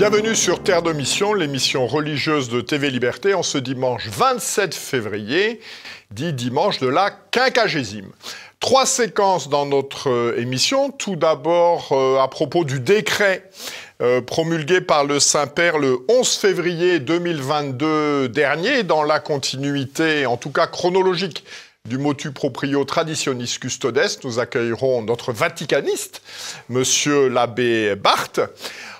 Bienvenue sur Terre de Mission, l'émission religieuse de TV Liberté, en ce dimanche 27 février, dit dimanche de la quinquagésime. 3 séquences dans notre émission. Tout d'abord, à propos du décret promulgué par le Saint-Père le 11 février 2022 dernier, dans la continuité, en tout cas chronologique, du motu proprio Traditionis Custodes. Nous accueillerons notre vaticaniste, monsieur l'abbé Barthes.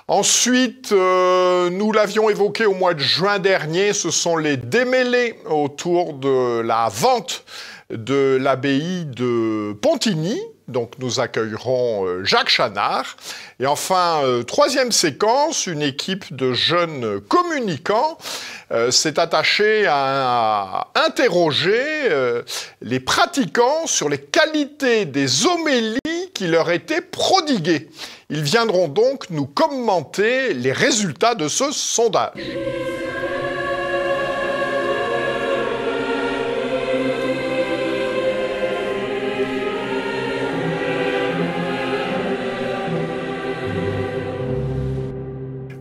Ensuite, nous l'avions évoqué au mois de juin dernier, ce sont les démêlés autour de la vente de l'abbaye de Pontigny. Donc nous accueillerons Jacques Chanard. Et enfin, troisième séquence, une équipe de jeunes communicants s'est attachée à interroger les pratiquants sur les qualités des homélies qui leur étaient prodiguées. Ils viendront donc nous commenter les résultats de ce sondage.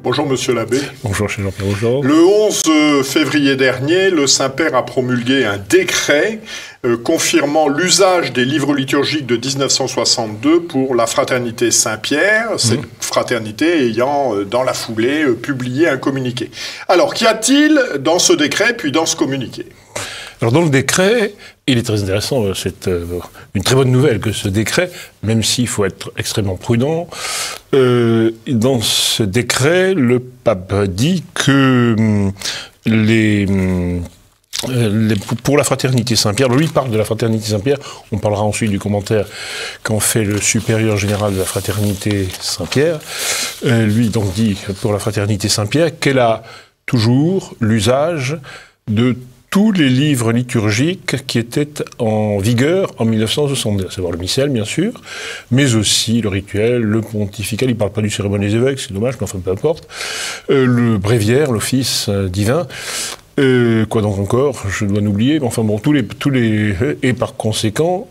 Bonjour Monsieur l'abbé. Bonjour chez Jean-Pierre Augeot. Le 11 février dernier, le Saint-Père a promulgué un décret confirmant l'usage des livres liturgiques de 1962 pour la fraternité Saint-Pierre, cette fraternité ayant dans la foulée publié un communiqué. Alors qu'y a-t-il dans ce décret puis dans ce communiqué ? Alors dans le décret, il est très intéressant, c'est une très bonne nouvelle que ce décret, même s'il faut être extrêmement prudent, dans ce décret, le pape dit que pour la fraternité Saint-Pierre, lui parle de la fraternité Saint-Pierre, on parlera ensuite du commentaire qu'en fait le supérieur général de la fraternité Saint-Pierre, lui donc dit pour la fraternité Saint-Pierre qu'elle a toujours l'usage de tous les livres liturgiques qui étaient en vigueur en 1962, à savoir le missel, bien sûr, mais aussi le rituel, le pontifical, il ne parle pas du cérémonial des évêques, c'est dommage, mais enfin peu importe, le bréviaire, l'office divin, quoi donc encore, je dois n'oublier, mais enfin bon, tous les et par conséquent,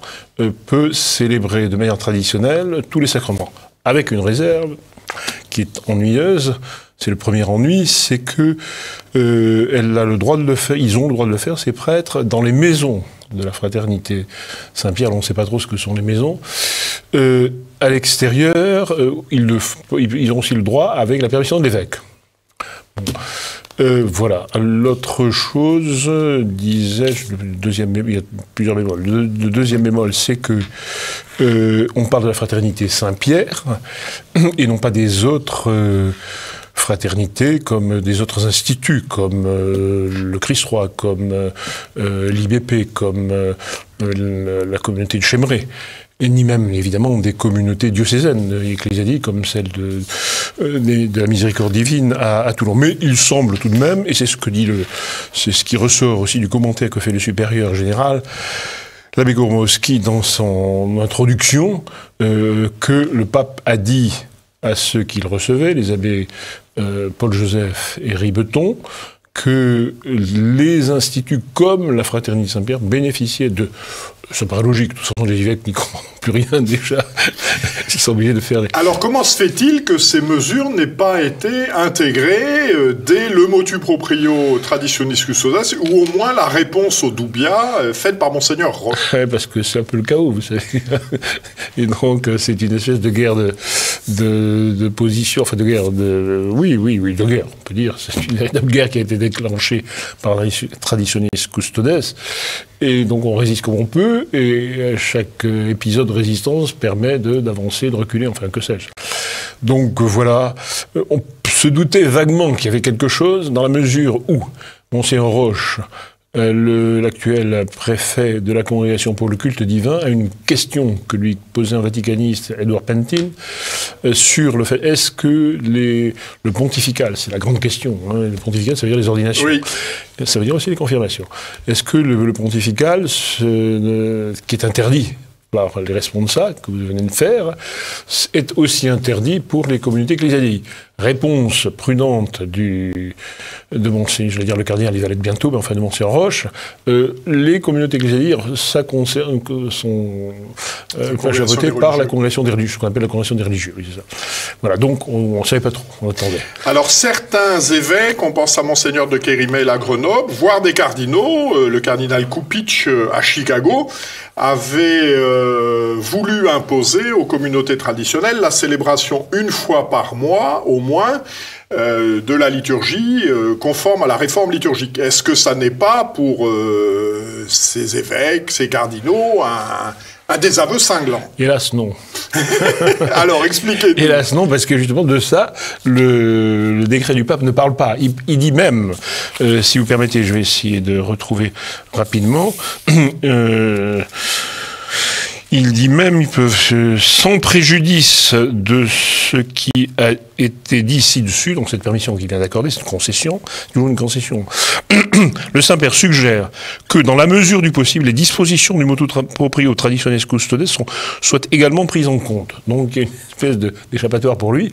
peut célébrer de manière traditionnelle tous les sacrements, avec une réserve qui est ennuyeuse. C'est le premier ennui, c'est que elle a le droit de le faire, ils ont le droit de le faire, ces prêtres, dans les maisons de la fraternité Saint-Pierre. On ne sait pas trop ce que sont les maisons. À l'extérieur, ils ont aussi le droit avec la permission de l'évêque. Voilà. L'autre chose, disais-je, il y a plusieurs bémols. Le deuxième bémol, c'est que on parle de la fraternité Saint-Pierre et non pas des autres fraternités comme des autres instituts, comme le Christ-Roi, comme l'IBP, comme la communauté de Chémeret. Et ni même, évidemment, des communautés diocésaines, ecclésiastiques, comme celle de la miséricorde divine à Toulon. Mais il semble tout de même, et c'est ce qui ressort aussi du commentaire que fait le supérieur général, l'abbé Gourmowski, dans son introduction, que le pape a dit à ceux qu'il recevait, les abbés Paul-Joseph et Ribeton, que les instituts comme la Fraternité Saint-Pierre bénéficiaient de... Ça paraît logique, de toute façon les évêques n'y comprennent plus rien déjà, ils sont obligés de faire... Alors comment se fait-il que ces mesures n'aient pas été intégrées dès le motu proprio Traditionis Custodes, ou au moins la réponse au Doubia faite par Monseigneur Roche? Parce que c'est un peu le chaos, vous savez. Et donc c'est une espèce de guerre de position, enfin de guerre de... Oui, de guerre, on peut dire. C'est une véritable guerre qui a été déclenchée par Traditionis Custodes. Et donc on résiste comme on peut, et chaque épisode de résistance permet d'avancer, de reculer, enfin que sais-je. Donc voilà, on se doutait vaguement qu'il y avait quelque chose, dans la mesure où Monseigneur Roche, l'actuel préfet de la Congrégation pour le culte divin, a une question que lui posait un vaticaniste, Edouard Pentin, sur le fait, est-ce que le pontifical, c'est la grande question, hein, le pontifical ça veut dire les ordinations, oui. Ça veut dire aussi les confirmations, est-ce que le pontifical, qui est interdit par les responsables que vous venez de faire, est aussi interdit pour les communautés ecclésiastiques. Réponse prudente de Monseigneur, je vais dire le cardinal, il va l'être bientôt, mais enfin de Monseigneur Roche, les communautés ecclésiatiques, ça concerne, sont votées par la congrégation des religieux, ce qu'on appelle la congrégation des religieux. Oui, c'est ça. Voilà, donc on ne savait pas trop, on attendait. Alors certains évêques, on pense à Monseigneur de Kérimel à Grenoble, voire des cardinaux, le cardinal Kupich à Chicago, avait voulu imposer aux communautés traditionnelles la célébration une fois par mois, au moins, de la liturgie conforme à la réforme liturgique. Est-ce que ça n'est pas pour ces évêques, ces cardinaux, un désaveu cinglant? Hélas, non. Alors, expliquez-nous. Hélas, non, parce que justement de ça, le décret du pape ne parle pas. Il dit même, si vous permettez, je vais essayer de retrouver rapidement, il dit même, ils peuvent, sans préjudice de ce qui a été dit ci-dessus, donc cette permission qu'il vient d'accorder, c'est une concession, toujours une concession. Le Saint-Père suggère que, dans la mesure du possible, les dispositions du motu proprio traditionis custodes soient également prises en compte. Donc, il y a une espèce d'échappatoire pour lui.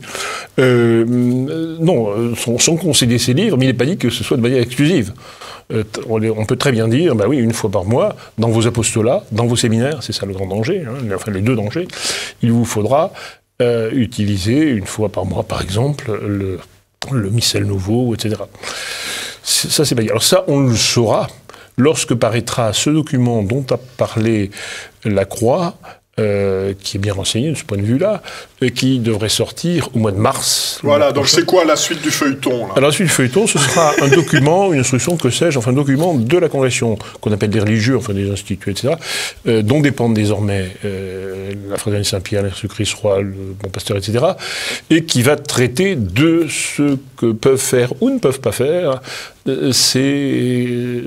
Non, sont concédés ces livres, mais il n'est pas dit que ce soit de manière exclusive. On peut très bien dire, bah oui, une fois par mois, dans vos apostolats, dans vos séminaires, c'est ça le grand danger, hein, enfin les deux dangers, il vous faudra utiliser une fois par mois, par exemple, le missel nouveau, etc. Ça, c'est pas dit. Alors ça, on le saura lorsque paraîtra ce document dont a parlé la Croix, qui est bien renseigné de ce point de vue-là, qui devrait sortir au mois de mars. Voilà, donc c'est quoi la suite du feuilleton là? Alors, la suite du feuilleton, ce sera un document, une instruction, que sais-je, enfin un document de la congrégation, qu'on appelle des religieux, enfin des instituts, etc., dont dépendent désormais la Fraternité Saint-Pierre, l'Institut Roi, le Bon Pasteur, etc., et qui va traiter de ce que peuvent faire ou ne peuvent pas faire ces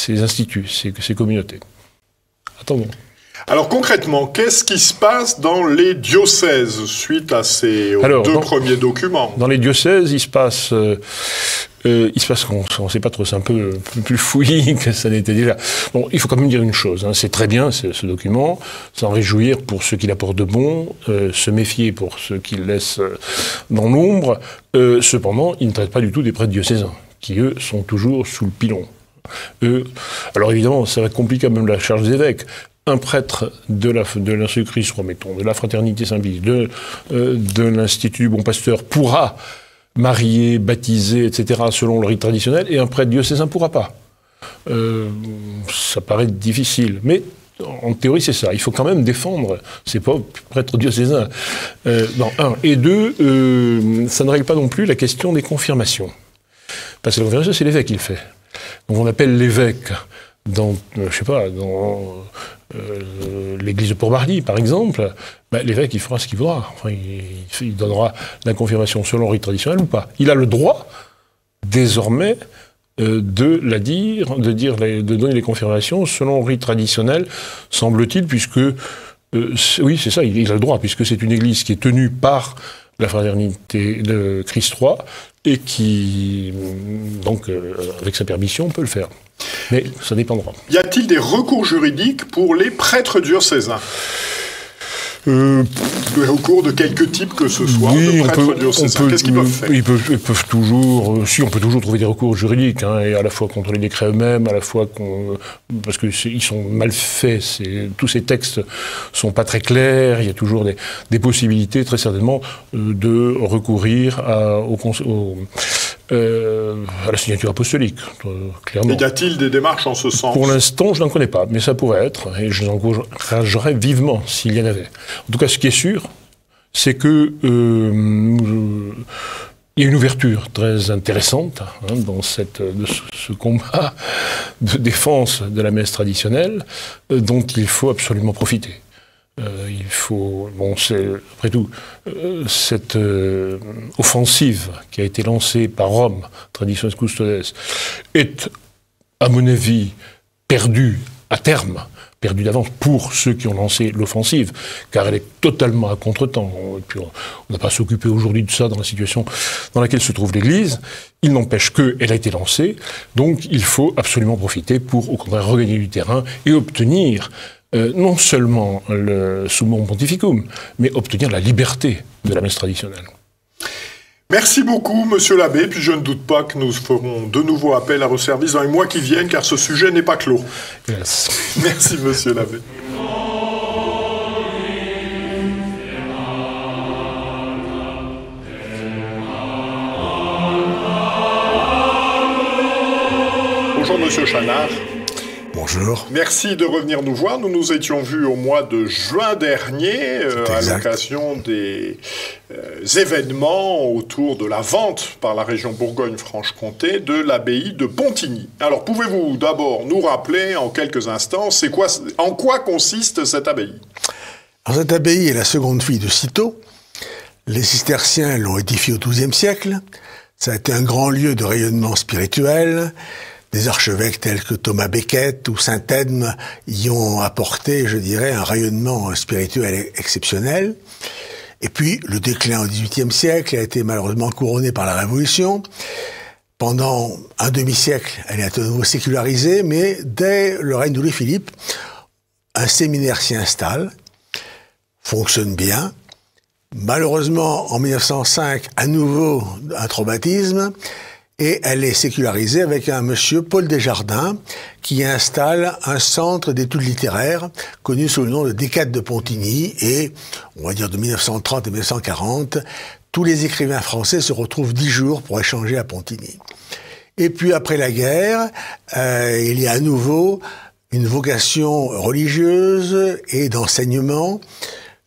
instituts, ces communautés. Attendons. Alors concrètement, qu'est-ce qui se passe dans les diocèses suite à ces deux premiers documents? Dans les diocèses, il se passe qu'on ne sait pas trop, c'est un peu plus fouillis que ça n'était déjà. Bon, il faut quand même dire une chose, hein, c'est très bien ce document, s'en réjouir pour ceux qui l'apportent de bon, se méfier pour ceux qui le laissent dans l'ombre. Cependant, il ne traite pas du tout des prêtres diocésains, qui eux sont toujours sous le pilon. Alors évidemment, ça va compliquer même la charge des évêques. Un prêtre de l'Institut Christ, mettons, de la Fraternité Saint-Pie, de l'Institut Bon Pasteur pourra marier, baptiser, etc., selon le rite traditionnel, et un prêtre diocésain ne pourra pas. Ça paraît difficile, mais en théorie, c'est ça. Il faut quand même défendre ces pauvres prêtres diocésains. Un. Et deux, ça ne règle pas non plus la question des confirmations. Parce que la confirmation, c'est l'évêque qui le fait. Donc on appelle l'évêque dans l'église de Port-Marly, par exemple, l'évêque, il fera ce qu'il voudra. Enfin, il donnera la confirmation selon le rite traditionnel ou pas. Il a le droit, désormais, de donner les confirmations selon le rite traditionnel, semble-t-il, puisque, oui, c'est ça, il a le droit, puisque c'est une église qui est tenue par la Fraternité de Christ Roi, et qui, donc, avec sa permission, peut le faire. Mais ça dépendra. Y a-t-il des recours juridiques pour les prêtres diocésains? Des recours de quelque type que ce soit, oui, de prêtres diocésains. Qu'est-ce qu'ils peuvent faire? Ils peuvent toujours... on peut toujours trouver des recours juridiques, hein, et à la fois contre les décrets eux-mêmes, à la fois parce qu'ils sont mal faits. Tous ces textes sont pas très clairs. Il y a toujours des possibilités, très certainement, de recourir à la signature apostolique, clairement. Et y a-t-il des démarches en ce sens? Pour l'instant, je n'en connais pas, mais ça pourrait être, et je l'encouragerais vivement s'il y en avait. En tout cas, ce qui est sûr, c'est que il y a une ouverture très intéressante dans ce combat de défense de la messe traditionnelle, dont il faut absolument profiter. Il faut, c'est après tout cette offensive qui a été lancée par Rome, Traditionis Custodes, est, à mon avis, perdue à terme, perdue d'avance pour ceux qui ont lancé l'offensive, car elle est totalement à contretemps. On n'a pas à s'occuper aujourd'hui de ça dans la situation dans laquelle se trouve l'Église. Il n'empêche qu'elle a été lancée, donc il faut absolument profiter pour, au contraire, regagner du terrain et obtenir non seulement le summum pontificum, mais obtenir la liberté de la messe traditionnelle. Merci beaucoup, monsieur l'abbé, puis je ne doute pas que nous ferons de nouveau appel à vos services dans les mois qui viennent, car ce sujet n'est pas clos. Yes. Merci, monsieur l'abbé. Bonjour, monsieur Chanard. Bonjour. Merci de revenir nous voir. Nous nous étions vus au mois de juin dernier à l'occasion des événements autour de la vente par la région Bourgogne-Franche-Comté de l'abbaye de Pontigny. Alors, pouvez-vous d'abord nous rappeler en quelques instants en quoi consiste cette abbaye? Alors, cette abbaye est la seconde fille de Cîteaux. Les cisterciens l'ont édifiée au XIIe siècle. Ça a été un grand lieu de rayonnement spirituel. Des archevêques tels que Thomas Becket ou Saint-Edme y ont apporté, je dirais, un rayonnement spirituel exceptionnel. Et puis, le déclin au XVIIIe siècle a été malheureusement couronné par la Révolution. Pendant un demi-siècle, elle est à nouveau sécularisée, mais dès le règne de Louis-Philippe, un séminaire s'y installe, fonctionne bien. Malheureusement, en 1905, à nouveau un traumatisme. Et elle est sécularisée avec un monsieur, Paul Desjardins, qui installe un centre d'études littéraires connu sous le nom de Décade de Pontigny. Et, on va dire de 1930 et 1940, tous les écrivains français se retrouvent 10 jours pour échanger à Pontigny. Et puis après la guerre, il y a à nouveau une vocation religieuse et d'enseignement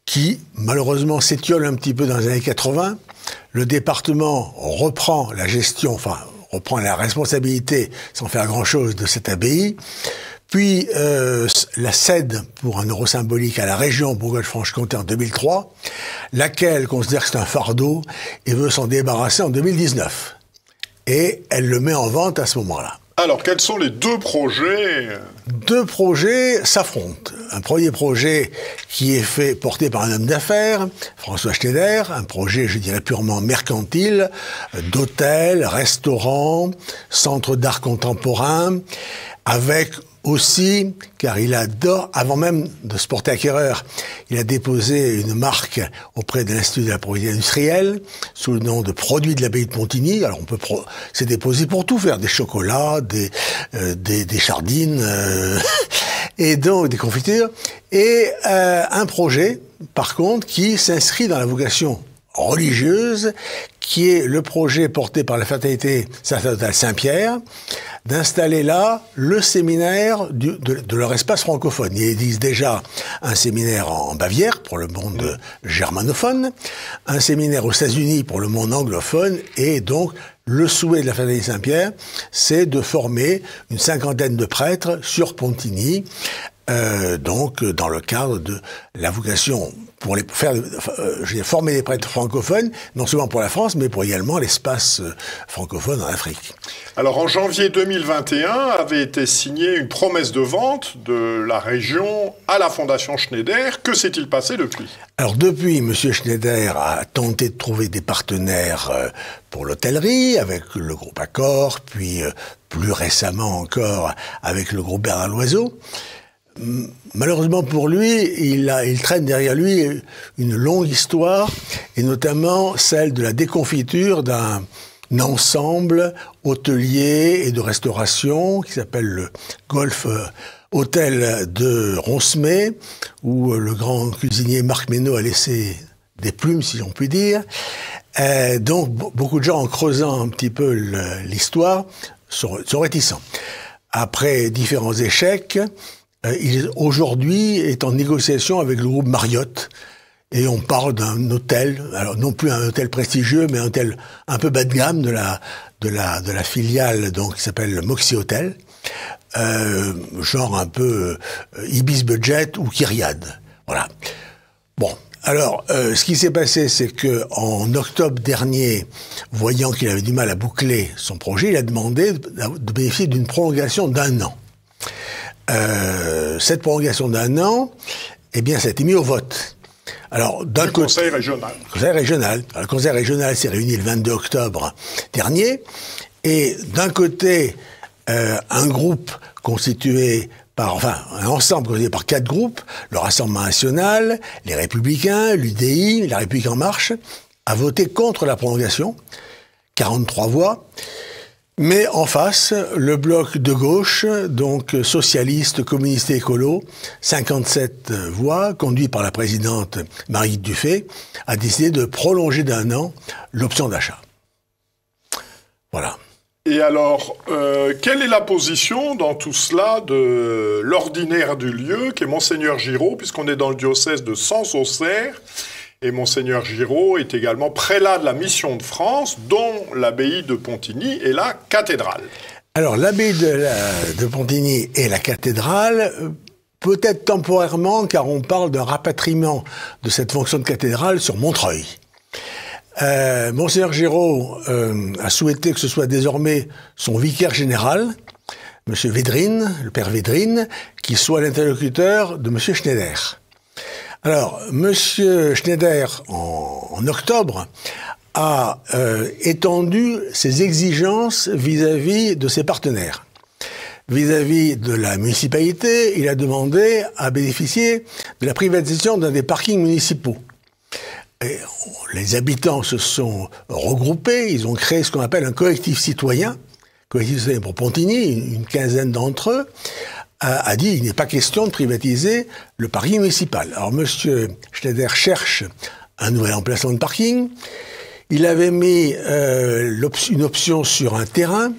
qui, malheureusement, s'étiole un petit peu dans les années 80. Le département reprend la gestion, enfin, reprend la responsabilité, sans faire grand-chose, de cette abbaye, puis la cède pour un euro symbolique à la région Bourgogne-Franche-Comté en 2003, laquelle considère que c'est un fardeau et veut s'en débarrasser en 2019. Et elle le met en vente à ce moment-là. Alors, quels sont les deux projets? Deux projets s'affrontent. Un premier projet qui est porté par un homme d'affaires, François Schneider, un projet, je dirais, purement mercantile, d'hôtel, restaurant, centre d'art contemporain, avec aussi, car il adore, avant même de se porter acquéreur, il a déposé une marque auprès de l'Institut de la propriété industrielle, sous le nom de Produits de l'abbaye de Pontigny. Alors c'est déposé pour tout faire, des chocolats, des sardines, et donc des confitures. Et un projet, par contre, qui s'inscrit dans la vocation religieuse, qui est le projet porté par la fraternité sacerdotale Saint-Pierre, d'installer là le séminaire de leur espace francophone. Ils disent déjà un séminaire en Bavière pour le monde germanophone, un séminaire aux États-Unis pour le monde anglophone, et donc le souhait de la fraternité Saint-Pierre, c'est de former une 50aine de prêtres sur Pontigny, donc dans le cadre de la vocation pour former des prêtres francophones, non seulement pour la France, mais pour également l'espace francophone en Afrique. Alors en janvier 2021 avait été signée une promesse de vente de la région à la Fondation Schneider. Que s'est-il passé depuis? Alors depuis, M. Schneider a tenté de trouver des partenaires pour l'hôtellerie, avec le groupe Accor, puis plus récemment encore avec le groupe Bernard Loiseau. Malheureusement pour lui, il traîne derrière lui une longue histoire, et notamment celle de la déconfiture d'un ensemble hôtelier et de restauration qui s'appelle le Golf Hôtel de Ronsemay, où le grand cuisinier Marc Ménaud a laissé des plumes, si on peut dire. Donc beaucoup de gens, en creusant un petit peu l'histoire, sont réticents. Après différents échecs, il aujourd'hui est en négociation avec le groupe Marriott, et on parle d'un hôtel, alors non plus un hôtel prestigieux, mais un hôtel un peu bas de gamme de la filiale donc qui s'appelle le Moxie Hotel, genre un peu Ibis Budget ou Kyriade. Voilà. Bon. Alors, ce qui s'est passé, c'est que en octobre dernier, voyant qu'il avait du mal à boucler son projet, il a demandé de bénéficier d'une prolongation d'1 an. Cette prolongation d'1 an, eh bien, ça a été mis au vote. Alors, d'un côté, Conseil régional. Conseil régional. Alors, le Conseil régional s'est réuni le 22 octobre dernier, et d'un côté, un groupe constitué un ensemble constitué par 4 groupes, le Rassemblement National, les Républicains, l'UDI, la République En Marche, a voté contre la prolongation, 43 voix. Mais en face, le bloc de gauche, donc socialiste, communiste et écolo, 57 voix, conduit par la présidente Marguerite Dufay, a décidé de prolonger d'1 an l'option d'achat. Voilà. Et alors, quelle est la position dans tout cela de l'ordinaire du lieu, qui est Monseigneur Giraud, puisqu'on est dans le diocèse de Sens-Auxerre, et Monseigneur Giraud est également prélat de la Mission de France, dont l'abbaye de Pontigny est la cathédrale. Alors, l'abbaye de Pontigny est la cathédrale, peut-être temporairement, car on parle d'un rapatriement de cette fonction de cathédrale sur Montreuil. Monseigneur Giraud a souhaité que ce soit désormais son vicaire général, M. Védrine, le père Védrine, qui soit l'interlocuteur de M. Schneider. Alors, M. Schneider, en octobre, a étendu ses exigences vis-à-vis de ses partenaires. Vis-à-vis de la municipalité, il a demandé à bénéficier de la privatisation d'un des parkings municipaux. Et les habitants se sont regroupés, ils ont créé ce qu'on appelle un collectif citoyen pour Pontigny, une quinzaine d'entre eux, a dit il n'est pas question de privatiser le parking municipal. Alors M. Schneider cherche un nouvel emplacement de parking. Il avait mis une option sur un terrain,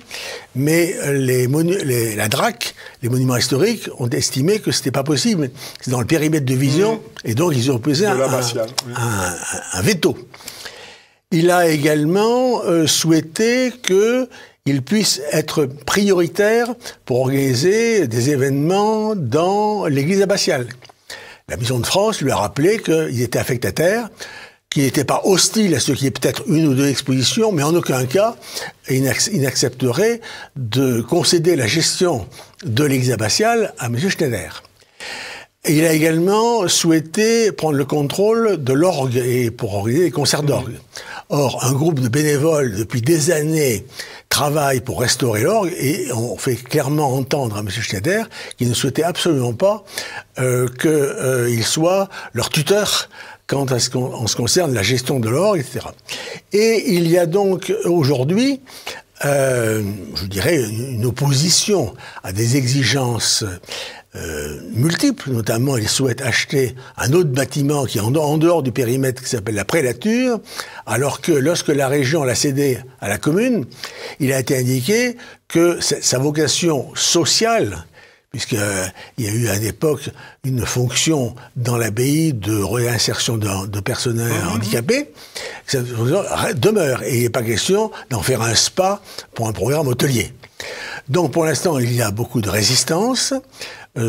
mais la DRAC, les monuments historiques, ont estimé que c'était pas possible. C'est dans le périmètre de vision, et donc ils ont posé un veto. Il a également souhaité qu'il puisse être prioritaire pour organiser des événements dans l'église abbatiale. La Mission de France lui a rappelé qu'il était affectataire, qu'il n'était pas hostile à ce qui est peut-être 1 ou 2 expositions, mais en aucun cas, il n'accepterait de concéder la gestion de l'église abbatiale à M. Schneider. Et il a également souhaité prendre le contrôle de l'orgue et pour organiser les concerts d'orgue. Or, un groupe de bénévoles, depuis des années, travaille pour restaurer l'orgue et on fait clairement entendre à M. Schneider qu'il ne souhaitait absolument pas qu'il soit leur tuteur en ce qui concerne la gestion de l'orgue, etc. Et il y a donc aujourd'hui, je dirais, une opposition à des exigences multiples, notamment il souhaite acheter un autre bâtiment qui est en dehors du périmètre qui s'appelle la prélature, alors que lorsque la région l'a cédé à la commune, il a été indiqué que sa vocation sociale, puisqu'il y a eu à l'époque une fonction dans l'abbaye de réinsertion de personnes handicapées, ça demeure. Et il n'est pas question d'en faire un spa pour un programme hôtelier. Donc pour l'instant, il y a beaucoup de résistance.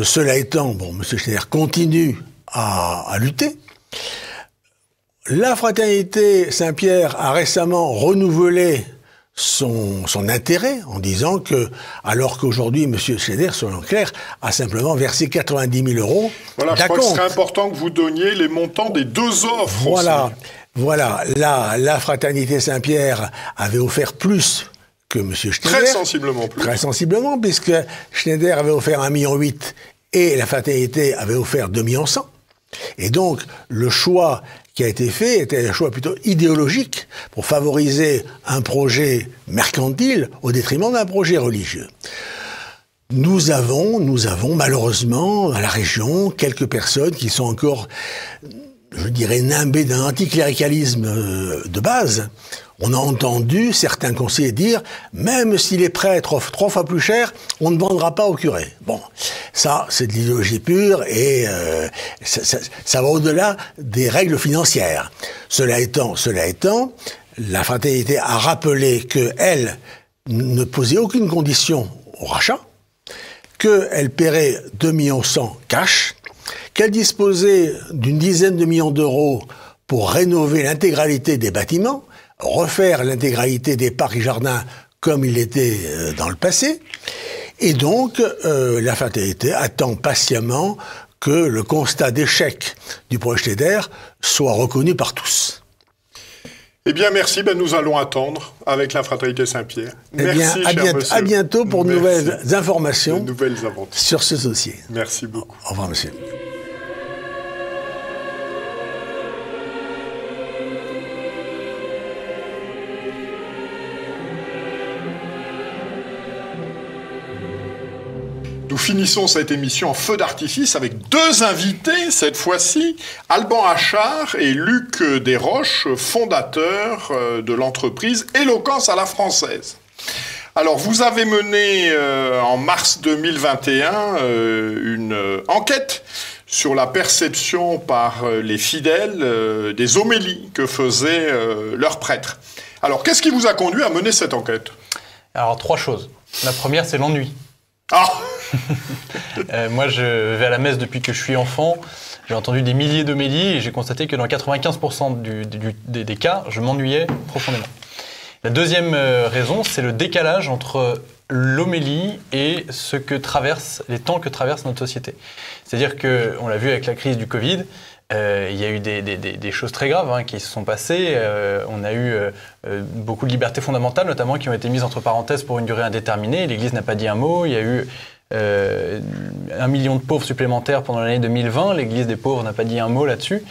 Cela étant, M. Schneider continue à lutter. La Fraternité Saint-Pierre a récemment renouvelé son intérêt en disant que, alors qu'aujourd'hui, M. Schneider, soyons clairs, a simplement versé 90 000 euros. Voilà, je crois que ce serait important que vous donniez les montants des 2 offres. Voilà. La Fraternité Saint-Pierre avait offert plus que M. Schneider. Très sensiblement plus. Très sensiblement, puisque Schneider avait offert 1,8 million et la Fraternité avait offert 2,1 millions. Et donc, le choix qui a été fait était un choix plutôt idéologique pour favoriser un projet mercantile au détriment d'un projet religieux. Nous avons malheureusement à la région quelques personnes qui sont encore, je dirais, nimbées d'un anticléricalisme de base. On a entendu certains conseillers dire « même si les prêtres offrent 3 fois plus cher, on ne vendra pas au curé ». Bon, ça, c'est de l'idéologie pure et ça va au-delà des règles financières. Cela étant, la Fraternité a rappelé qu'elle ne posait aucune condition au rachat, qu'elle paierait 2,1 millions cash, qu'elle disposait d'une dizaine de millions d'euros pour rénover l'intégralité des bâtiments, refaire l'intégralité des parcs et jardins comme il était dans le passé. Et donc, la Fraternité attend patiemment que le constat d'échec du projet Schneider soit reconnu par tous. Eh bien, merci. Nous allons attendre avec la Fraternité Saint-Pierre. Merci, cher monsieur. À bientôt pour de nouvelles informations sur ce dossier. Merci beaucoup. Au revoir, monsieur. Nous finissons cette émission en feu d'artifice avec 2 invités, cette fois-ci, Alban Achard et Luc Desroches, fondateurs de l'entreprise Éloquence à la française. Alors, vous avez mené en mars 2021 une enquête sur la perception par les fidèles des homélies que faisaient leurs prêtres. Alors, qu'est-ce qui vous a conduit à mener cette enquête? Alors, 3 choses. La première, c'est l'ennui. Ah moi, je vais à la messe depuis que je suis enfant. J'ai entendu des milliers d'homélies et j'ai constaté que dans 95% des cas, je m'ennuyais profondément. La deuxième raison, c'est le décalage entre l'homélie et les temps que traverse notre société. C'est-à-dire qu'on l'a vu avec la crise du Covid, il y a eu des choses très graves qui se sont passées. On a eu beaucoup de libertés fondamentales, notamment, qui ont été mises entre parenthèses pour une durée indéterminée. L'Église n'a pas dit un mot. Il y a eu 1 million de pauvres supplémentaires pendant l'année 2020. L'Église des pauvres n'a pas dit un mot là-dessus.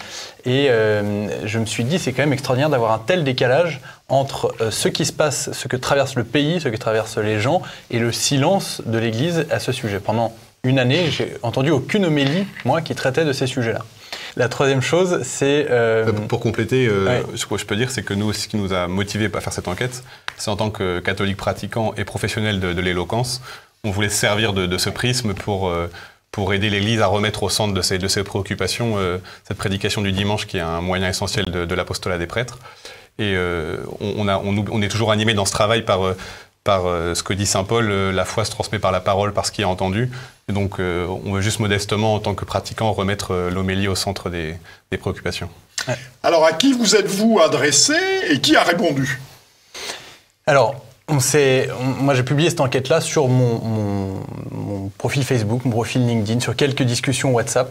Et je me suis dit, c'est quand même extraordinaire d'avoir un tel décalage entre ce qui se passe, ce que traverse le pays, ce que traversent les gens, et le silence de l'Église à ce sujet. Pendant une année, j'ai entendu aucune homélie, moi, qui traitait de ces sujets-là. La troisième chose, c'est... Pour compléter, ce que je peux dire, c'est que nous, ce qui nous a motivés à faire cette enquête, c'est en tant que catholiques pratiquants et professionnels de l'éloquence, on voulait se servir de ce prisme pour aider l'Église à remettre au centre de ses préoccupations cette prédication du dimanche qui est un moyen essentiel de l'apostolat des prêtres. Et on est toujours animé dans ce travail par ce que dit saint Paul, la foi se transmet par la parole, par ce qui est entendu. Et donc, on veut juste modestement, en tant que pratiquant, remettre l'homélie au centre des préoccupations. Ouais. Alors, à qui vous êtes-vous adressé et qui a répondu? Alors, moi, j'ai publié cette enquête-là sur mon profil Facebook, mon profil LinkedIn, sur quelques discussions WhatsApp.